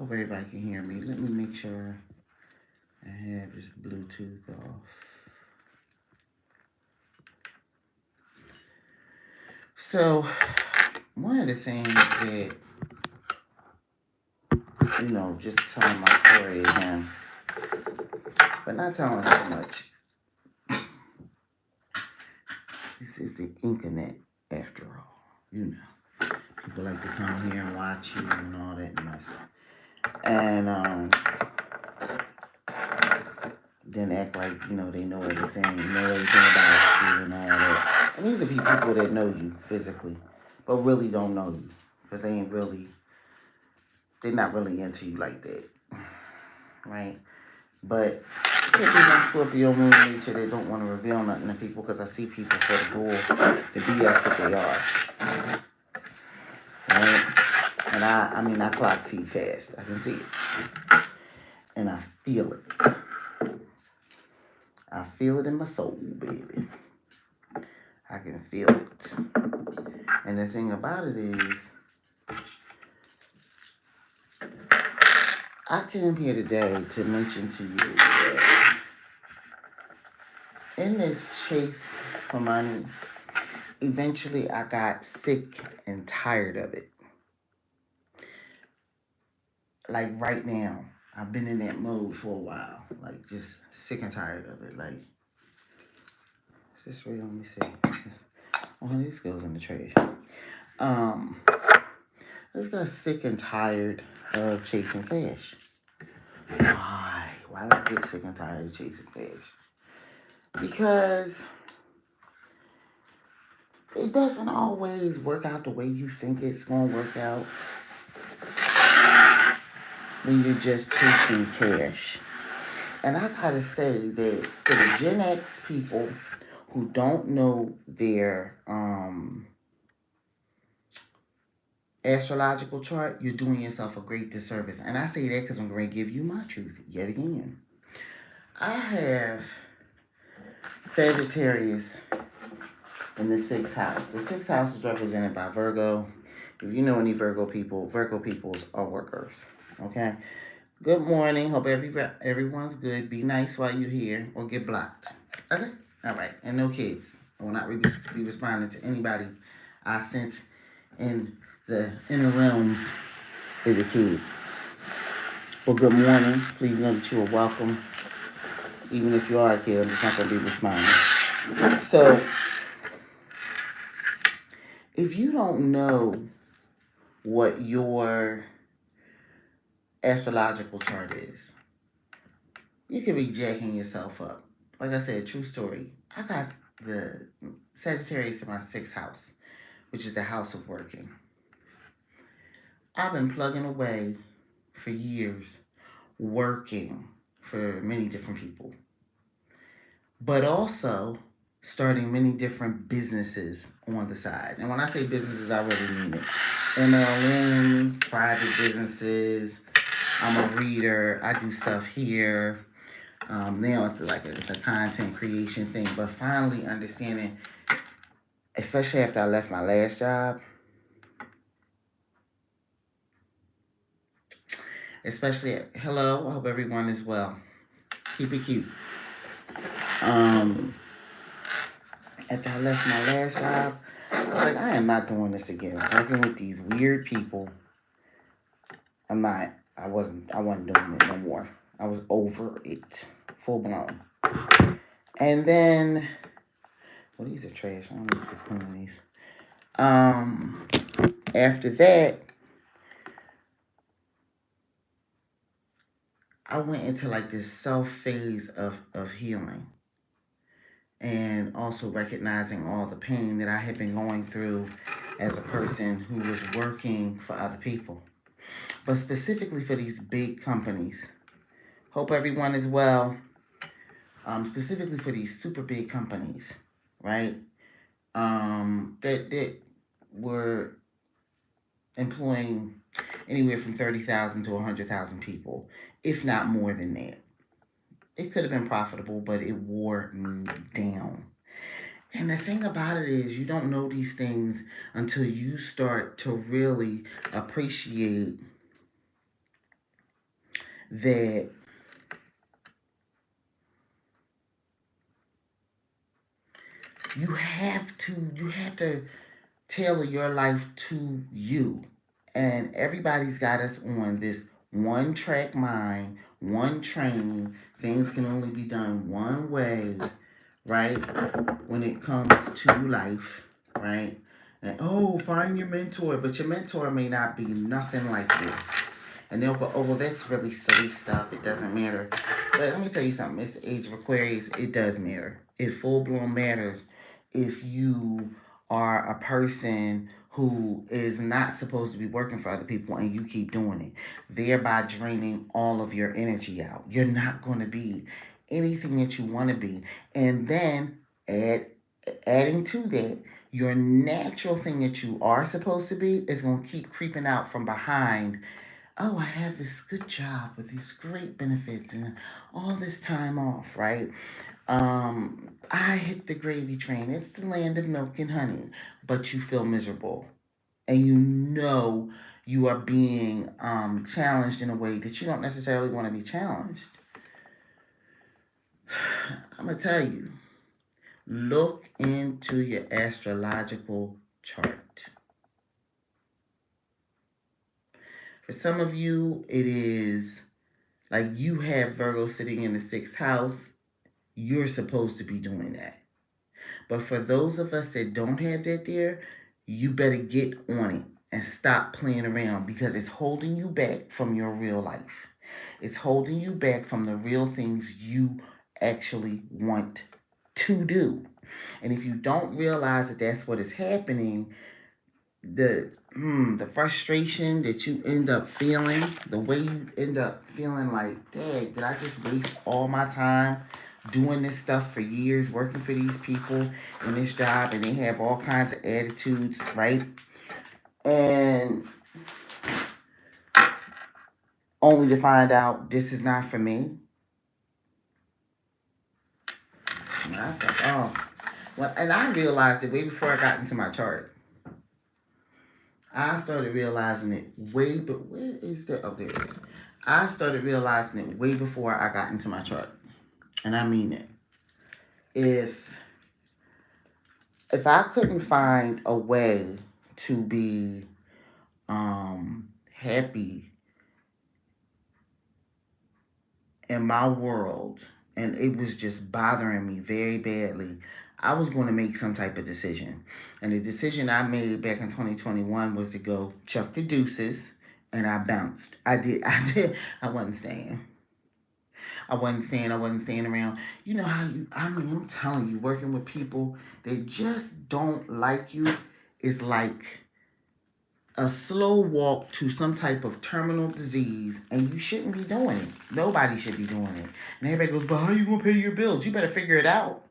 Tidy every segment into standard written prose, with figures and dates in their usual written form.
Hope everybody can hear me. Let me make sure I have this Bluetooth off. So, one of the things that, just telling my story again, but not telling too much. This is the internet, after all. People like to come here and watch you and all that mess. And then act like, they know everything, about you and all that. And these are people that know you physically, but really don't know you. Because they're not really into you like that. Right? But people on Scorpio moon nature, they don't want to reveal nothing to people because I see people for the bull, the BS that they are. Right? And I clock T fast. I can see it. And I feel it. I feel it in my soul, baby. I can feel it. And the thing about it is, I came here today to mention to you that in this chase for money, eventually I got sick and tired of it. Like right now, I've been in that mode for a while. Like just sick and tired of it. Like, is this real? Let me see. Oh, this goes in the trash. I just got sick and tired of chasing cash. Why? Why did I get sick and tired of chasing cash? Because it doesn't always work out the way you think it's going to work out when you're just chasing cash. And I gotta say that for the Gen X people who don't know their astrological chart, you're doing yourself a great disservice. And I say that because I'm going to give you my truth yet again. I have Sagittarius in the 6th house. The 6th house is represented by Virgo. If you know any Virgo peoples are workers. Okay? Good morning. Hope everyone's good. Be nice while you're here or get blocked. Okay? All right. And no kids. I will not be responding to anybody I sense in the inner realms as a kid. Well, good morning. Please know that you are welcome. Even if you are a kid, I'm just not going to be responding. So, if you don't know what your astrological chart is, you could be jacking yourself up. Like I said, true story. I got the Sagittarius in my 6th house, which is the house of working. I've been plugging away for years, working for many different people, but also starting many different businesses on the side. And when I say businesses, I really mean it. MLMs, private businesses. I'm a reader. I do stuff here. Now it's a content creation thing. But finally understanding, especially after I left my last job, hello, I hope everyone is well. Keep it cute. After I left my last job, I was like, I am not doing this again. Working with these weird people. I wasn't doing it no more. I was over it. Full blown. And then, well, these are trash. I don't need to clean these. After that, I went into like this self phase of healing. And also recognizing all the pain that I had been going through as a person who was working for other people. But specifically for these big companies. Hope everyone is well. Specifically for these super big companies, right? That were employing anywhere from 30,000 to 100,000 people, if not more than that. It could have been profitable, but it wore me down. And the thing about it is, you don't know these things until you start to really appreciate that you have to tailor your life to you. And everybody's got us on this one track mind, one train. Things can only be done one way, right? When it comes to life, right? And oh, find your mentor, but your mentor may not be nothing like you. And they'll go, oh, well, that's really silly stuff. It doesn't matter. But let me tell you something. It's the age of Aquarius. It does matter. It full blown matters if you are a person who is not supposed to be working for other people and you keep doing it, thereby draining all of your energy out. You're not going to be anything that you want to be. And then add, adding to that, your natural thing that you are supposed to be is going to keep creeping out from behind. Oh, I have this good job with these great benefits and all this time off, right? I hit the gravy train. It's the land of milk and honey, but you feel miserable. And you know you are being challenged in a way that you don't necessarily want to be challenged. I'm going to tell you, look into your astrological chart. For some of you, it is like you have Virgo sitting in the sixth house. You're supposed to be doing that. But for those of us that don't have that there, you better get on it and stop playing around because it's holding you back from your real life. It's holding you back from the real things you actually want to do. And if you don't realize that that's what is happening, the frustration that you end up feeling, the way you end up feeling like, dang, did I just waste all my time doing this stuff for years, working for these people in this job, and they have all kinds of attitudes, right? And only to find out this is not for me. And I thought, oh, well, and I realized it way before I got into my chart. I started realizing it way, but where is that? Oh, there it is. I started realizing it way before I got into my chart, and I mean it. If I couldn't find a way to be happy in my world, and it was just bothering me very badly, I was going to make some type of decision. And the decision I made back in 2021 was to go chuck the deuces, and I bounced. I wasn't staying. I wasn't staying around. You know how I mean, I'm telling you, working with people that just don't like you is like a slow walk to some type of terminal disease, and you shouldn't be doing it. Nobody should be doing it. And everybody goes, but how you gonna pay your bills? You better figure it out.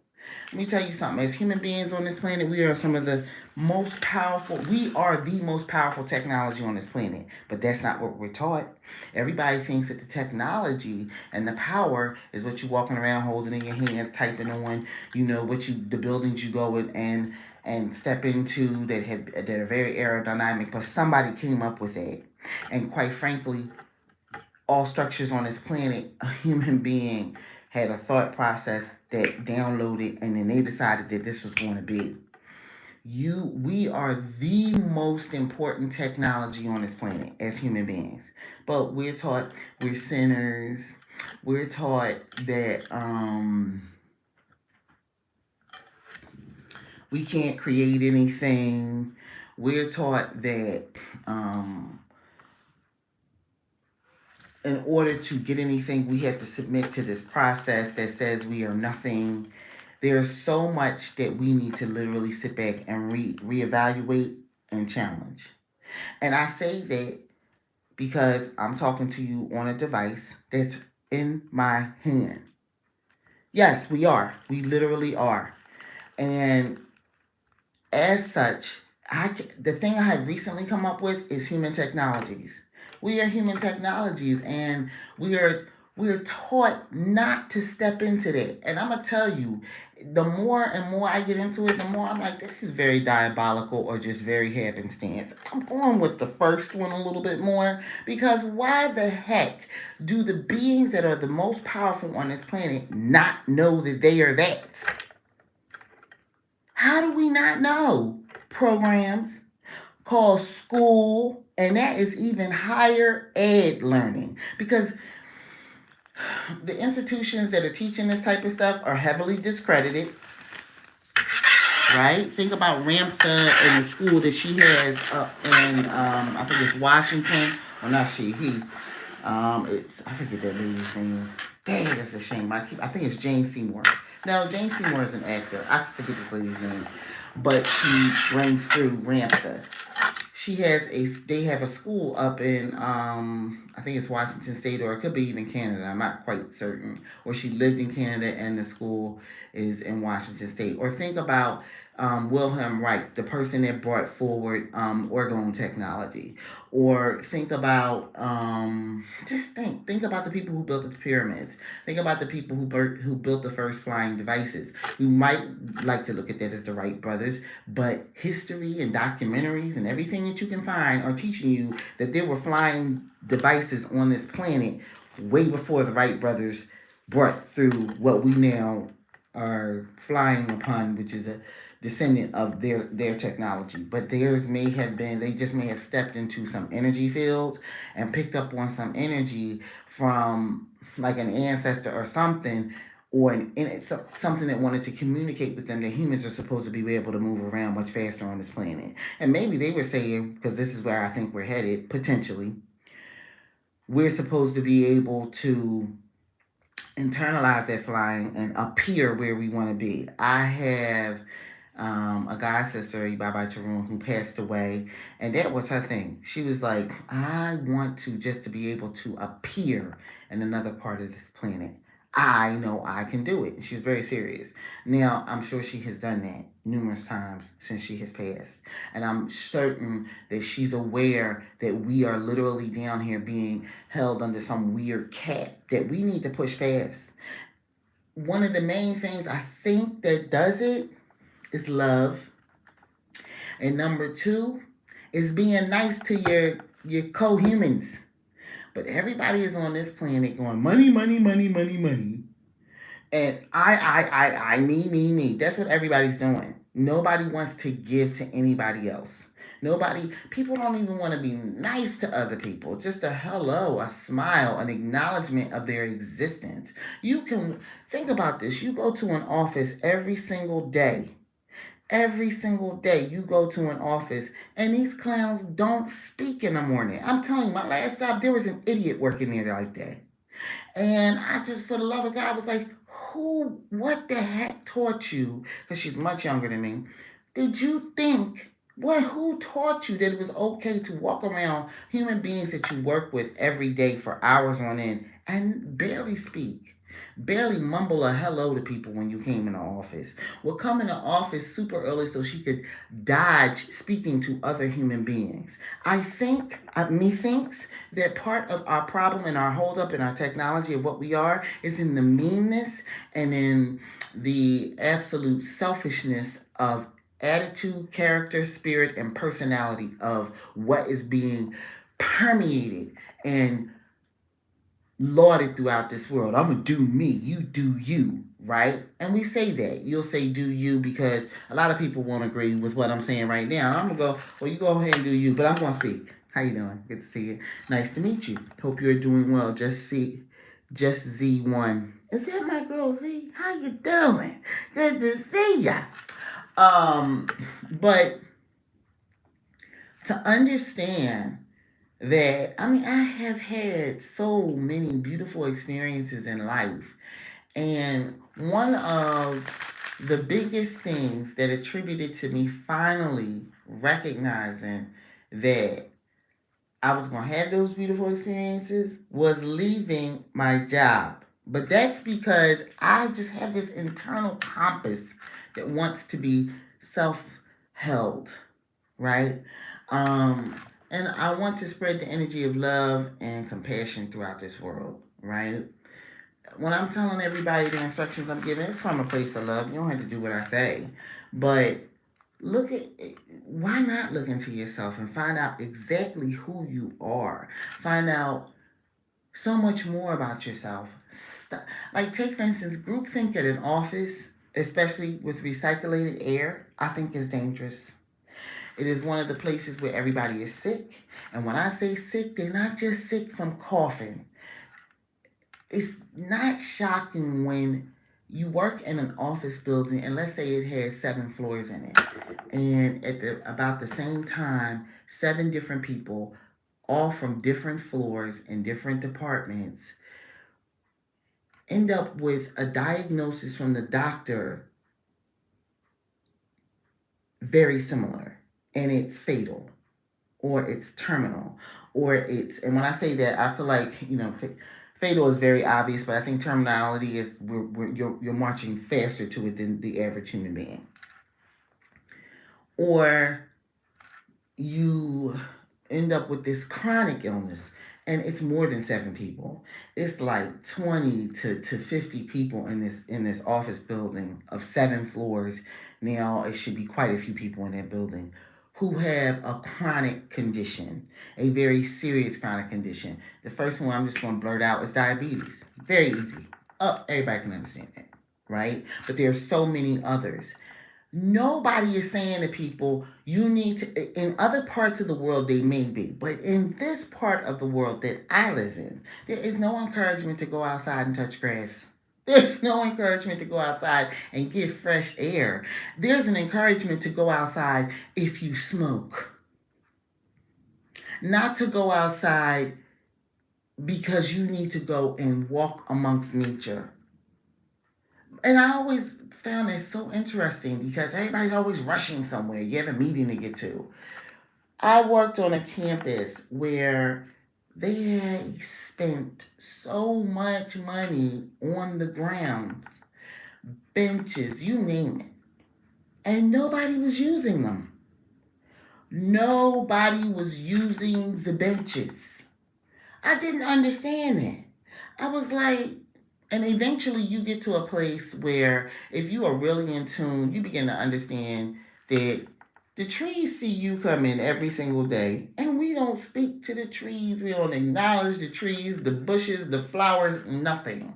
Let me tell you something. As human beings on this planet, we are some of the most powerful. We are the most powerful technology on this planet. But that's not what we're taught. Everybody thinks that the technology and the power is what you're walking around holding in your hands, typing on, the buildings you go in and step into that are very aerodynamic. But somebody came up with it. And quite frankly, all structures on this planet, a human being had a thought process that downloaded, and then they decided that this was going to be. We are the most important technology on this planet as human beings. But we're taught we're sinners. We're taught that we can't create anything. We're taught that in order to get anything, we have to submit to this process that says we are nothing. There's so much that we need to literally sit back and reevaluate and challenge. And I say that because I'm talking to you on a device that's in my hand. Yes, we are. We literally are. And as such, the thing I have recently come up with is human technologies. We are human technologies, and we are We're taught not to step into that. And I'm going to tell you, the more and more I get into it, the more I'm like, this is very diabolical or just very happenstance. I'm going with the first one a little bit more because why the heck do the beings that are the most powerful on this planet not know that they are that? How do we not know? Programs called school, and that is even higher ed learning because the institutions that are teaching this type of stuff are heavily discredited, right? Think about Ramtha and the school that she has up in, I think it's Washington. Well, not she, he. It's, I forget that lady's name. Dang, that's a shame. I think it's Jane Seymour. No, Jane Seymour is an actor. I forget this lady's name. But she brings through Ramtha. They have a school up in I think it's Washington State or it could be even Canada. I'm not quite certain. Or she lived in Canada and the school is in Washington State. Or think about Wilhelm Reich, the person that brought forward orgone technology. Or think about just think about the people who built the pyramids. Think about the people who built the first flying devices. You might like to look at that as the Wright brothers, but history and documentaries and everything that you can find are teaching you that there were flying devices on this planet way before the Wright brothers brought through what we now are flying upon, which is a descendant of their technology. But theirs may have been, they just may have stepped into some energy field and picked up on some energy from like an ancestor or something, or something that wanted to communicate with them that humans are supposed to be able to move around much faster on this planet. And maybe they were saying, because this is where I think we're headed, potentially, we're supposed to be able to internalize that flying and appear where we want to be. I have a god sister, Baba Charoon, who passed away, and that was her thing. She was like, I want to just to be able to appear in another part of this planet. I know I can do it. And she was very serious. Now, I'm sure she has done that numerous times since she has passed. And I'm certain that she's aware that we are literally down here being held under some weird cap that we need to push past. One of the main things I think that does it is love. And number two is being nice to your co-humans. But everybody is on this planet going money, money, money, money, money. And me. That's what everybody's doing. Nobody wants to give to anybody else. People don't even want to be nice to other people. Just a hello, a smile, an acknowledgement of their existence. You can think about this. You go to an office every single day. Every single day you go to an office and these clowns don't speak in the morning. I'm telling you, my last job, there was an idiot working there like that. And I just, for the love of God, was like, what the heck taught you? Because she's much younger than me. Did you think, who taught you that it was okay to walk around human beings that you work with every day for hours on end and barely speak? Barely mumble a hello to people when you came in the office. Would come in the office super early so she could dodge speaking to other human beings. I think, methinks that part of our problem and our holdup in our technology of what we are is in the meanness and in the absolute selfishness of attitude, character, spirit, and personality of what is being permeated and lauded throughout this world. I'm gonna do me, you do you, right? And we say that. You'll say do you because a lot of people won't agree with what I'm saying right now. I'm gonna go, well, you go ahead and do you, but I'm gonna speak. How you doing? Good to see you. Nice to meet you. Hope you're doing well. Just Z1. Is that my girl Z? How you doing? Good to see ya. But to understand that, I mean, I have had so many beautiful experiences in life. And one of the biggest things that attributed to me finally recognizing that I was going to have those beautiful experiences was leaving my job. But that's because I just have this internal compass that wants to be self held, right? And I want to spread the energy of love and compassion throughout this world, right? when I'm telling everybody the instructions I'm giving, it's from a place of love. You don't have to do what I say, but look at why not look into yourself and find out exactly who you are. Find out so much more about yourself. Like, take for instance, groupthink at an office, especially with recycled air, I think is dangerous. It is one of the places where everybody is sick. And when I say sick, they're not just sick from coughing. It's not shocking when you work in an office building and let's say it has 7 floors in it. And at about the same time, 7 different people, all from different floors and different departments, end up with a diagnosis from the doctor very similar, and it's fatal or it's terminal or it's, and when I say that, I feel like, fatal is very obvious, but I think terminality is you're marching faster to it than the average human being. Or you end up with this chronic illness, and it's more than 7 people. It's like 20 to 50 people in this office building of 7 floors. Now it should be quite a few people in that building who have a chronic condition, a very serious chronic condition. The first one I'm just going to blurt out is diabetes. Very easy. Oh, everybody can understand that, right? But there's so many others. Nobody is saying to people, you need to, in other parts of the world, they may be, but in this part of the world that I live in, there is no encouragement to go outside and touch grass. There's no encouragement to go outside and get fresh air. There's an encouragement to go outside if you smoke, not to go outside because you need to go and walk amongst nature. And I always found it so interesting because everybody's always rushing somewhere. You have a meeting to get to. I worked on a campus where they had spent so much money on the grounds, benches, you name it, and nobody was using them. Nobody was using the benches. I didn't understand it. I was like, and eventually you get to a place where if you are really in tune, you begin to understand that the trees see you come in every single day, and we don't speak to the trees. We don't acknowledge the trees, the bushes, the flowers, nothing.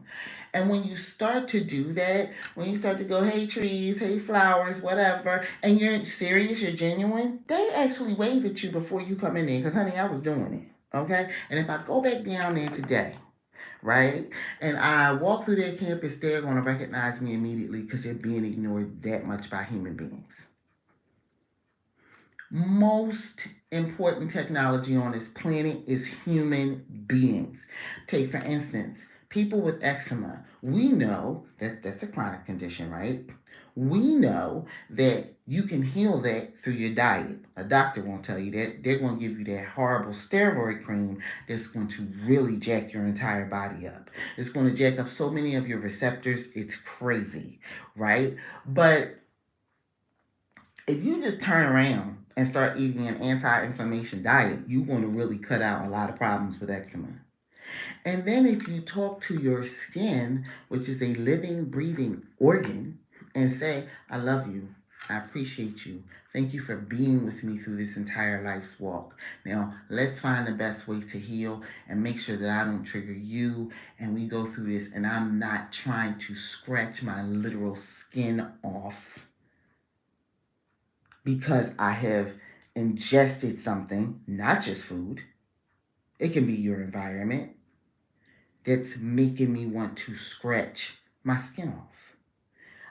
And when you start to do that, when you start to go, hey trees, hey flowers, whatever, and you're serious, you're genuine, they actually wave at you before you come in there. Because, honey, I was doing it. Okay? And if I go back down there today, right? And I walk through their campus, they're going to recognize me immediately because they're being ignored that much by human beings. Most important technology on this planet is human beings. Take, for instance, people with eczema. We know that that's a chronic condition, right? We know that you can heal that through your diet. A doctor won't tell you that. They're going to give you that horrible steroid cream that's going to really jack your entire body up. It's going to jack up so many of your receptors. It's crazy, right? But if you just turn around and start eating an anti-inflammation diet, you're going to really cut out a lot of problems with eczema. And then if you talk to your skin, which is a living, breathing organ, and say, I love you. I appreciate you. Thank you for being with me through this entire life's walk. Now, let's find the best way to heal and make sure that I don't trigger you. And we go through this, and I'm not trying to scratch my literal skin off because I have ingested something, not just food. It can be your environment that's making me want to scratch my skin off.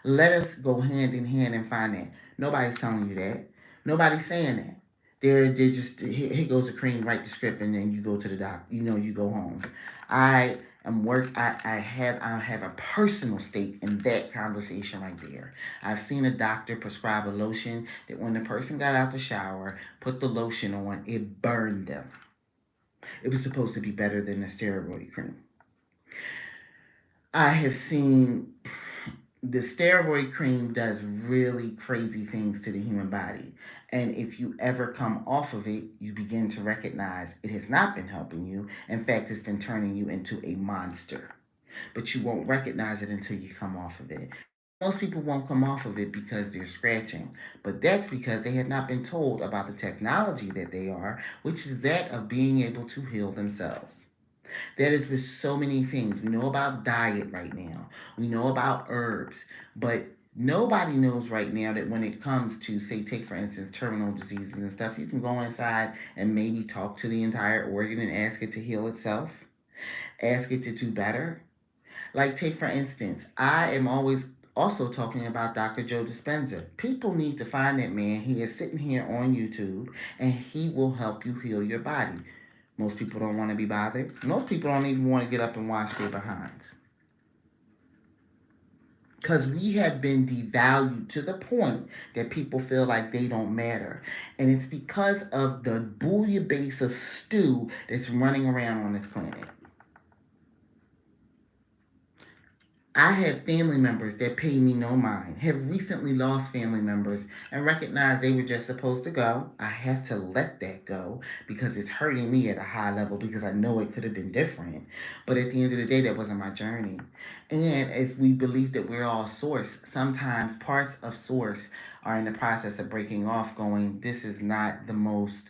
Let us go hand in hand and find that. Nobody's telling you that. Nobody's saying that. They're just, here goes the cream, write the script, and then you go to the doc. You go home. I have a personal stake in that conversation right there. I've seen a doctor prescribe a lotion that when the person got out the shower, put the lotion on, it burned them. It was supposed to be better than the steroid cream. I have seen the steroid cream does really crazy things to the human body. And if you ever come off of it, you begin to recognize it has not been helping you. In fact, it's been turning you into a monster. but you won't recognize it until you come off of it. Most people won't come off of it because they're scratching, but that's because they had not been told about the technology that they are, which is that of being able to heal themselves. That is with so many things. We know about diet right now, we know about herbs, but nobody knows right now that when it comes to, say, take for instance, terminal diseases and stuff, you can go inside and maybe talk to the entire organ and ask it to heal itself, ask it to do better. Like, take for instance, I am always also talking about Dr. Joe Dispenza. People need to find that man. He is sitting here on YouTube and he will help you heal your body. Most people don't want to be bothered. Most people don't even want to get up and wash their behinds. Because we have been devalued to the point that people feel like they don't matter. And it's because of the bouillabaisse of stew that's running around on this planet. I have family members that pay me no mind, have recently lost family members, and recognize they were just supposed to go. I have to let that go because it's hurting me at a high level because I know it could have been different. But at the end of the day, that wasn't my journey. And if we believe that we're all source, sometimes parts of source are in the process of breaking off, going, this is not the most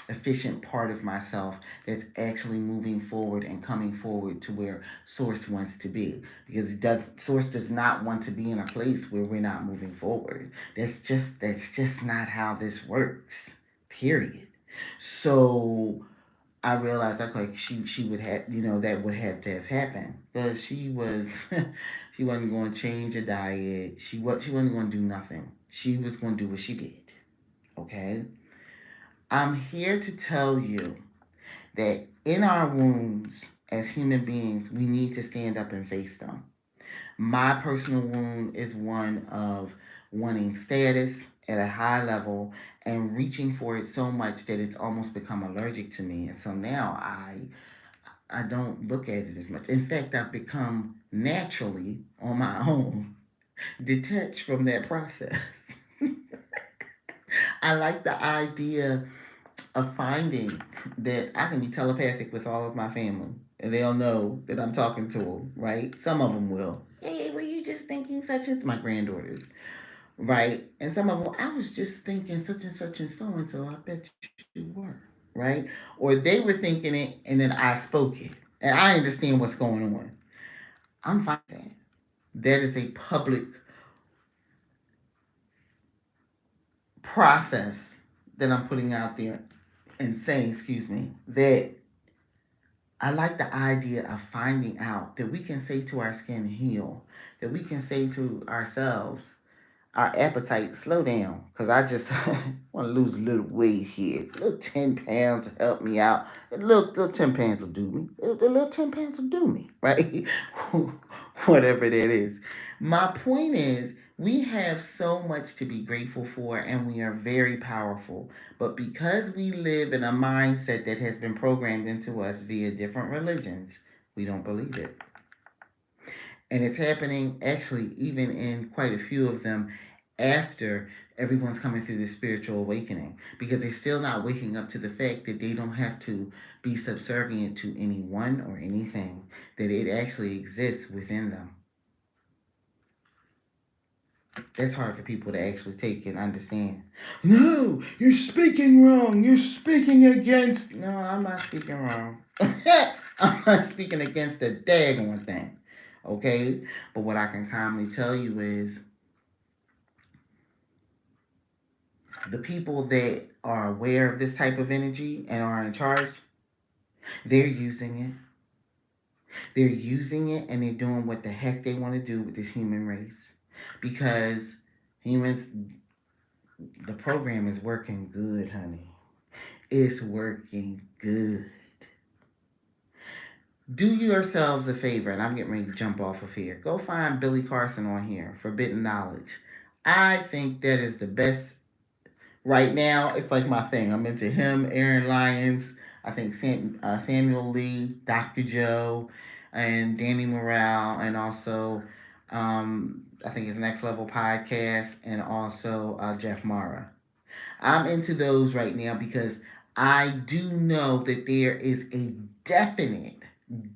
efficient part of myself that's actually moving forward and coming forward to where source wants to be, because source does not want to be in a place where we're not moving forward. That's just not how this works, period. So I realized, okay, she would have, that would have to have happened because she was she wasn't going to change a diet. She wasn't going to do nothing. She was going to do what she did. Okay, I'm here to tell you that in our wounds as human beings, we need to stand up and face them. My personal wound is one of wanting status at a high level and reaching for it so much that it's almost become allergic to me. And so now I don't look at it as much. In fact, I've become naturally on my own detached from that process. I like the idea of finding that I can be telepathic with all of my family, and they'll know that I'm talking to them, right? Some of them will. Hey, were you just thinking such and my granddaughters, right? And some of them, I was just thinking such and so. I bet you were, right? Or they were thinking it, and then I spoke it, and I understand what's going on. I'm fine with that. That is a public process that I'm putting out there and saying, excuse me, that I like the idea of finding out that we can say to our skin, heal, that we can say to ourselves, our appetite, slow down, because I just want to lose a little weight here. A little 10 pounds to help me out. A little 10 pounds will do me. A little 10 pounds will do me, right? Whatever that is. My point is, we have so much to be grateful for, and we are very powerful. But because we live in a mindset that has been programmed into us via different religions, we don't believe it. And it's happening actually even in quite a few of them after everyone's coming through this spiritual awakening, because they're still not waking up to the fact that they don't have to be subservient to anyone or anything, that it actually exists within them. That's hard for people to actually take and understand. No, you're speaking wrong. You're speaking against. No, I'm not speaking wrong. I'm not speaking against the daggone thing. Okay? But what I can calmly tell you is the people that are aware of this type of energy and are in charge, they're using it. They're using it and they're doing what the heck they want to do with this human race. Because humans, the program is working good, honey. It's working good. Do yourselves a favor, and I'm getting ready to jump off of here. Go find Billy Carson on here, Forbidden Knowledge. I think that is the best right now. It's like my thing. I'm into him, Aaron Lyons. I think Samuel Lee, Dr. Joe, and Danny Morale, and also I think his Next Level podcast, and also Jeff Mara. I'm into those right now because I do know that there is a definite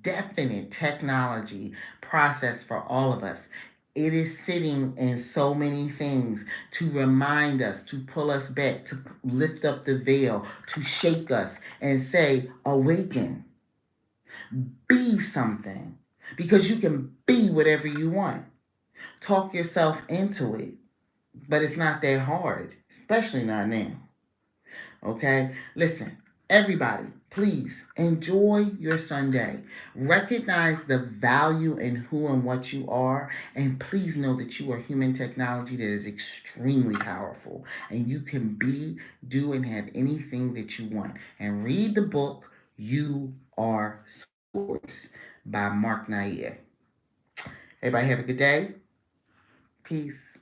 definite technology process for all of us. It is sitting in so many things to remind us, to pull us back, to lift up the veil, to shake us and say, awaken, be something. Because you can be whatever you want. Talk yourself into it. But it's not that hard, especially not now. Okay? Listen, everybody, please enjoy your Sunday. Recognize the value in who and what you are, and please know that you are human technology that is extremely powerful, and you can be, do, and have anything that you want. And read the book, You Are Source by Mark Nair. Everybody have a good day. Peace.